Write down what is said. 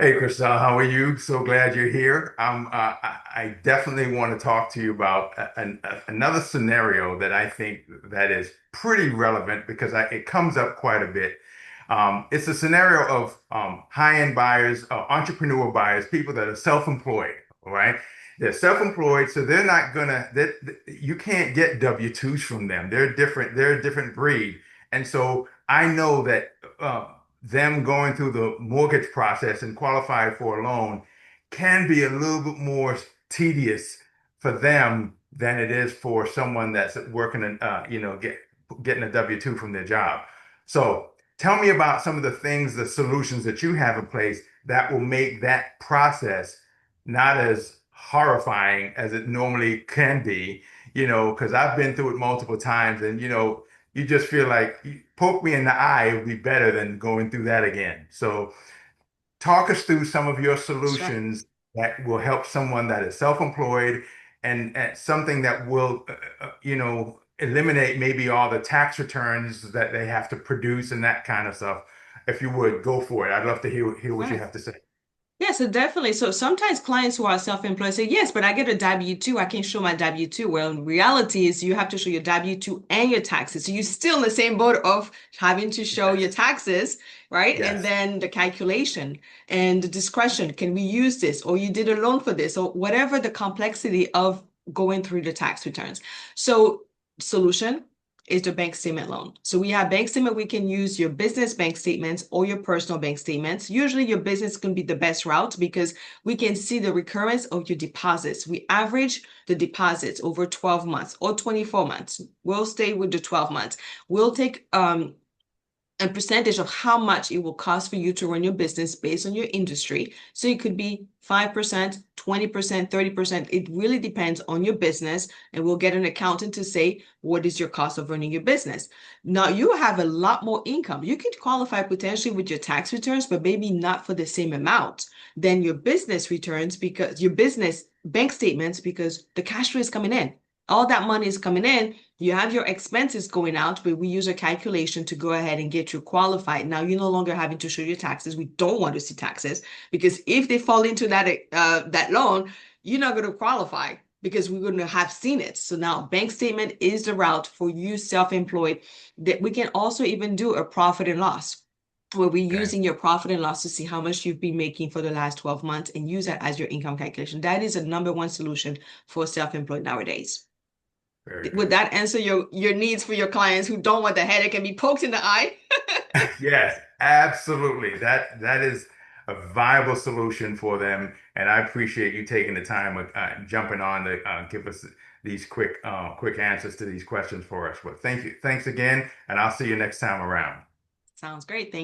Hey, Kristel, how are you? So glad you're here. I definitely want to talk to you about another scenario that I think that is pretty relevant because it comes up quite a bit. It's a scenario of high-end buyers, entrepreneur buyers, people that are self-employed, all right? They're self-employed, so they're not gonna, you can't get W-2s from them. They're a different breed. And so I know that them going through the mortgage process and qualify for a loan can be a little bit more tedious for them than it is for someone that's working and getting a W-2 from their job. So tell me about some of the things, the solutions that you have in place that will make that process not as horrifying as it normally can be, because I've been through it multiple times and, you just feel like you poke me in the eye, it would be better than going through that again. So talk us through some of your Sure. solutions that will help someone that is self-employed and something that will, eliminate maybe all the tax returns that they have to produce and that kind of stuff. If you would, go for it. I'd love to hear what you Right. have to say. Yeah, so definitely. So sometimes clients who are self-employed say, yes, but I get a W-2. I can show my W-2. Well, in reality is you have to show your W-2 and your taxes. So you're still in the same boat of having to show your Yes. taxes, right? And Yes. then the calculation and the discretion. Can we use this? Or you did a loan for this, or whatever the complexity of going through the tax returns. So solution is the bank statement loan. So we have bank statement, we can use your business bank statements or your personal bank statements. Usually your business can be the best route because we can see the recurrence of your deposits. We average the deposits over 12 months or 24 months. We'll stay with the 12 months. We'll take a percentage of how much it will cost for you to run your business based on your industry. So it could be 5%, 20%, 30%. It really depends on your business. And we'll get an accountant to say, what is your cost of running your business? Now, you have a lot more income. You could qualify potentially with your tax returns, but maybe not for the same amount than your business returns because your business bank statements, because the cash flow is coming in. All that money is coming in. You have your expenses going out, but we use a calculation to go ahead and get you qualified. Now you're no longer having to show your taxes. We don't want to see taxes because if they fall into that loan, you're not going to qualify because we're going to have seen it. So now bank statement is the route for you self-employed. That we can also even do a profit and loss where we're Okay. using your profit and loss to see how much you've been making for the last 12 months and use that as your income calculation. That is a number one solution for self-employed nowadays. Very Would good. that answer your needs for your clients who don't want the headache and be poked in the eye? Yes, absolutely. That is a viable solution for them, and I appreciate you taking the time of jumping on to give us these quick answers to these questions for us. But thank you, thanks again, and I'll see you next time around. Sounds great. Thank